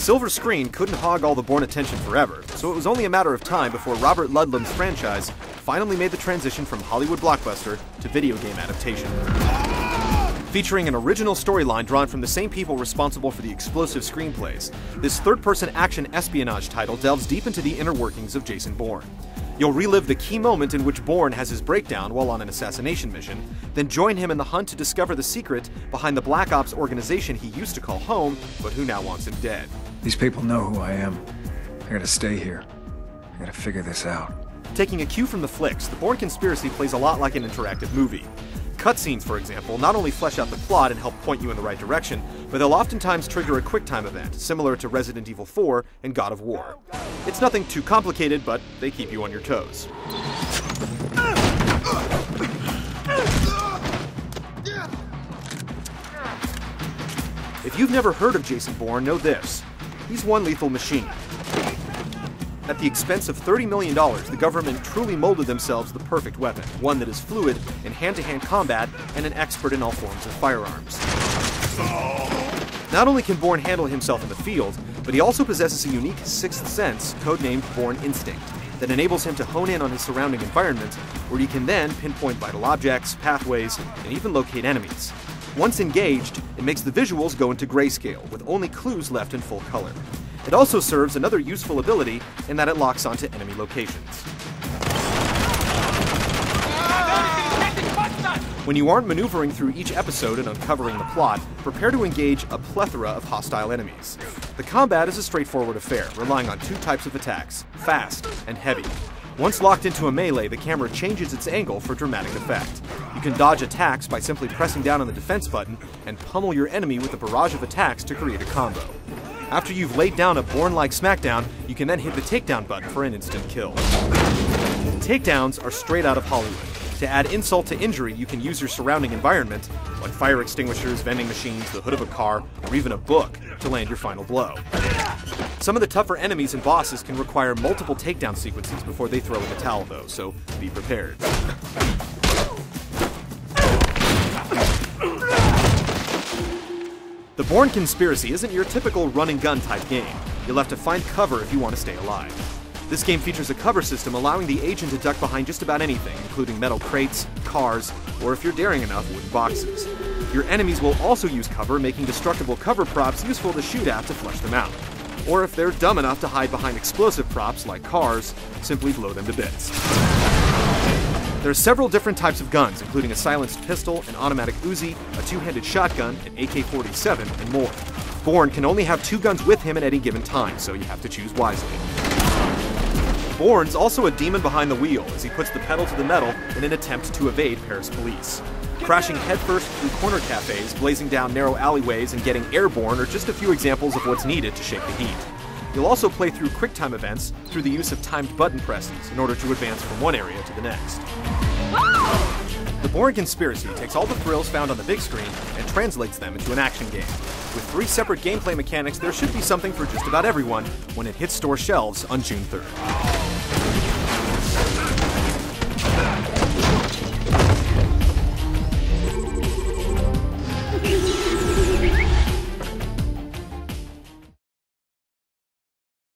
silver screen couldn't hog all the Bourne attention forever, so it was only a matter of time before Robert Ludlum's franchise finally made the transition from Hollywood blockbuster to video game adaptation. Featuring an original storyline drawn from the same people responsible for the explosive screenplays, this third-person action espionage title delves deep into the inner workings of Jason Bourne. You'll relive the key moment in which Bourne has his breakdown while on an assassination mission, then join him in the hunt to discover the secret behind the Black Ops organization he used to call home, but who now wants him dead. These people know who I am. I gotta stay here. I gotta figure this out. Taking a cue from the flicks, the Bourne conspiracy plays a lot like an interactive movie. Cutscenes, for example, not only flesh out the plot and help point you in the right direction, but they'll oftentimes trigger a QuickTime event, similar to Resident Evil 4 and God of War. It's nothing too complicated, but they keep you on your toes. If you've never heard of Jason Bourne, know this: he's one lethal machine. At the expense of $30 million, the government truly molded themselves the perfect weapon, one that is fluid in hand-to-hand combat and an expert in all forms of firearms. Not only can Bourne handle himself in the field, but he also possesses a unique sixth sense, codenamed Bourne Instinct, that enables him to hone in on his surrounding environment, where he can then pinpoint vital objects, pathways, and even locate enemies. Once engaged, it makes the visuals go into grayscale, with only clues left in full color. It also serves another useful ability in that it locks onto enemy locations. When you aren't maneuvering through each episode and uncovering the plot, prepare to engage a plethora of hostile enemies. The combat is a straightforward affair, relying on two types of attacks: fast and heavy. Once locked into a melee, the camera changes its angle for dramatic effect. You can dodge attacks by simply pressing down on the defense button and pummel your enemy with a barrage of attacks to create a combo. After you've laid down a Bourne-like smackdown, you can then hit the takedown button for an instant kill. Takedowns are straight out of Hollywood. To add insult to injury, you can use your surrounding environment, like fire extinguishers, vending machines, the hood of a car, or even a book, to land your final blow. Some of the tougher enemies and bosses can require multiple takedown sequences before they throw in the towel though, so be prepared. The Bourne Conspiracy isn't your typical run-and-gun type game. You'll have to find cover if you want to stay alive. This game features a cover system allowing the agent to duck behind just about anything, including metal crates, cars, or if you're daring enough, wooden boxes. Your enemies will also use cover, making destructible cover props useful to shoot at to flush them out. Or if they're dumb enough to hide behind explosive props like cars, simply blow them to bits. There are several different types of guns, including a silenced pistol, an automatic Uzi, a two-handed shotgun, an AK-47, and more. Bourne can only have two guns with him at any given time, so you have to choose wisely. Bourne's also a demon behind the wheel, as he puts the pedal to the metal in an attempt to evade Paris police. Crashing headfirst through corner cafes, blazing down narrow alleyways, and getting airborne are just a few examples of what's needed to shake the heat. You'll also play through QuickTime events through the use of timed button presses in order to advance from one area to the next. The Bourne Conspiracy takes all the thrills found on the big screen and translates them into an action game. With 3 separate gameplay mechanics, there should be something for just about everyone when it hits store shelves on June 3rd.